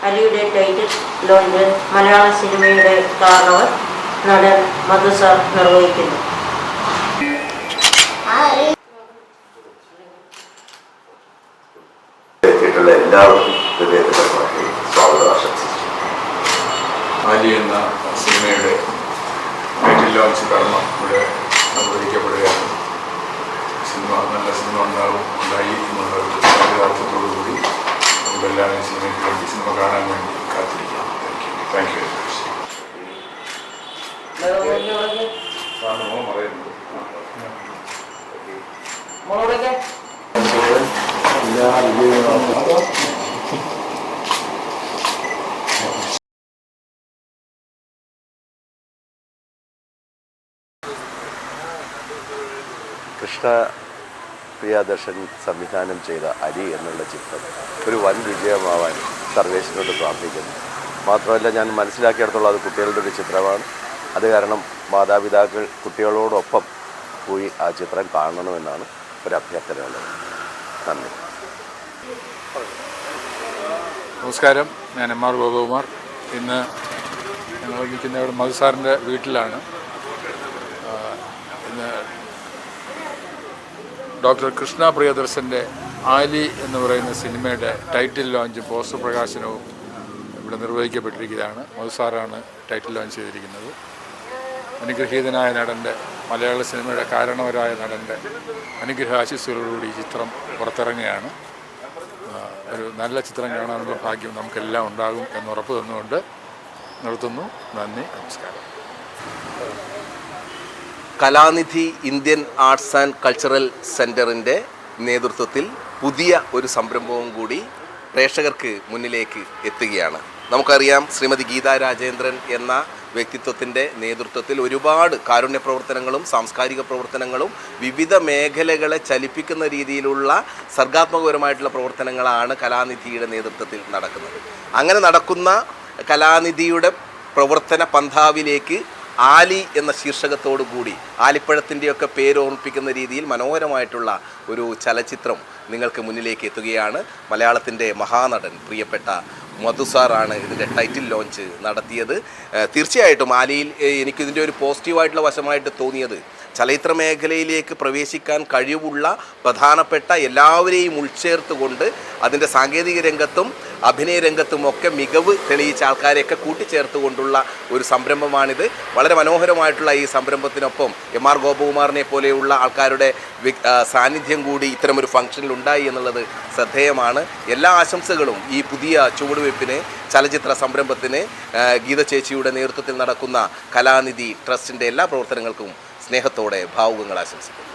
അലിയുടെ title launch മലയാള സിനിമയുടെ കാരണവർ നടൻ മധു സാർ നിർവഹിക്കുന്നു. എല്ലാവർക്കും സ്വാഗതം ആശംസിച്ചു. ആലി എന്ന സിനിമയുടെ ടൈറ്റിൽ ലോഞ്ച് കർമ്മം ഇവിടെ നിർവഹിക്കപ്പെടുകയാണ്. നല്ല സിനിമ ഉണ്ടായി എന്നുള്ള ഒരു യാഥാർത്ഥ്യത്തോടു കൂടി നമുക്കെല്ലാവരും സിനിമയ്ക്ക് വേണ്ടി സിനിമ കാണാൻ വേണ്ടി കാത്തിരിക്കാം. താങ്ക് യു കൃഷ്ണ പ്രിയദർശൻ സംവിധാനം ചെയ്ത അലി എന്നുള്ള ചിത്രം ഒരു വൻ വിജയമാവാൻ സർവേശ്വരനോട് പ്രാർത്ഥിക്കുന്നു. മാത്രമല്ല, ഞാൻ മനസ്സിലാക്കിയിടത്തോളം അത് കുട്ടികളുടെ ഒരു ചിത്രമാണ്. അത് കാരണം മാതാപിതാക്കൾ കുട്ടികളോടൊപ്പം പോയി ആ ചിത്രം കാണണമെന്നാണ് ഒരു അഭ്യർത്ഥനയുള്ളത്. നന്ദി. നമസ്കാരം, ഞാൻ എം ആർ ഗോപകുമാർ. ഇന്ന് ഞങ്ങൾ നിൽക്കുന്ന ഇവിടെ മധു സാറിൻ്റെ വീട്ടിലാണ്. ഇന്ന് ഡോക്ടർ കൃഷ്ണ പ്രിയദർശൻ്റെ ആലി എന്ന് പറയുന്ന സിനിമയുടെ ടൈറ്റിൽ ലോഞ്ച് പോസ്റ്റർ പ്രകാശനവും ഇവിടെ നിർവഹിക്കപ്പെട്ടിരിക്കുകയാണ്. മധു സാറാണ് ടൈറ്റിൽ ലോഞ്ച് ചെയ്തിരിക്കുന്നത്. അനുഗ്രഹീതനായ നടൻ്റെ, മലയാള സിനിമയുടെ കാരണവരായ നടൻ്റെ അനുഗ്രഹാശിസ്സുകളോടുകൂടി ഈ ചിത്രം പുറത്തിറങ്ങുകയാണ്. ഒരു നല്ല ചിത്രം കാണാനുള്ള ഭാഗ്യം നമുക്കെല്ലാം ഉണ്ടാകും എന്നുറപ്പ് തന്നുകൊണ്ട് നിർത്തുന്നു. നന്ദി, നമസ്കാരം. Kalanidhi Indian arts and cultural സെൻറ്ററിൻ്റെ നേതൃത്വത്തിൽ പുതിയ ഒരു സംരംഭവും കൂടി പ്രേക്ഷകർക്ക് മുന്നിലേക്ക് എത്തുകയാണ്. നമുക്കറിയാം, ശ്രീമതി ഗീതാ രാജേന്ദ്രൻ എന്ന വ്യക്തിത്വത്തിൻ്റെ നേതൃത്വത്തിൽ ഒരുപാട് കാരുണ്യ പ്രവർത്തനങ്ങളും സാംസ്കാരിക പ്രവർത്തനങ്ങളും വിവിധ മേഖലകളെ ചലിപ്പിക്കുന്ന രീതിയിലുള്ള സർഗാത്മകപരമായിട്ടുള്ള പ്രവർത്തനങ്ങളാണ് കലാനിധിയുടെ നേതൃത്വത്തിൽ നടക്കുന്നത്. അങ്ങനെ നടക്കുന്ന കലാനിധിയുടെ പ്രവർത്തന പന്ഥാവിലേക്ക് ആലി എന്ന ശീർഷകത്തോടു കൂടി ആലിപ്പഴത്തിൻ്റെയൊക്കെ പേരോർമ്മിപ്പിക്കുന്ന രീതിയിൽ മനോഹരമായിട്ടുള്ള ഒരു ചലച്ചിത്രം നിങ്ങൾക്ക് മുന്നിലേക്ക് എത്തുകയാണ്. മലയാളത്തിൻ്റെ മഹാനടൻ പ്രിയപ്പെട്ട മധു സാറാണ് ഇതിൻ്റെ ടൈറ്റിൽ ലോഞ്ച് നടത്തിയത്. തീർച്ചയായിട്ടും ആലിയിൽ എനിക്കിതിൻ്റെ ഒരു പോസിറ്റീവായിട്ടുള്ള വശമായിട്ട് തോന്നിയത്, ചലച്ചിത്ര മേഖലയിലേക്ക് പ്രവേശിക്കാൻ കഴിവുള്ള പ്രധാനപ്പെട്ട എല്ലാവരെയും ഉൾച്ചേർത്തുകൊണ്ട് അതിൻ്റെ സാങ്കേതിക രംഗത്തും അഭിനയ രംഗത്തുമൊക്കെ മികവ് തെളിയിച്ച ആൾക്കാരെയൊക്കെ കൂട്ടിച്ചേർത്തുകൊണ്ടുള്ള ഒരു സംരംഭമാണിത്. വളരെ മനോഹരമായിട്ടുള്ള ഈ സംരംഭത്തിനൊപ്പം എം ആർ ഗോപകുമാറിനെ പോലെയുള്ള ആൾക്കാരുടെ സാന്നിധ്യം കൂടി ഇത്തരമൊരു ഫംഗ്ഷനിൽ ഉണ്ടായി എന്നുള്ളത് ശ്രദ്ധേയമാണ്. എല്ലാ ആശംസകളും ഈ പുതിയ ചുവടുവയ്പ്പിന്, ചലച്ചിത്ര സംരംഭത്തിന് ഗീത ചേച്ചിയുടെ നേതൃത്വത്തിൽ നടക്കുന്ന കലാനിധി ട്രസ്റ്റിൻ്റെ എല്ലാ പ്രവർത്തനങ്ങൾക്കും സ്നേഹത്തോടെ ഭാവുകങ്ങൾ ആശംസിക്കുന്നു.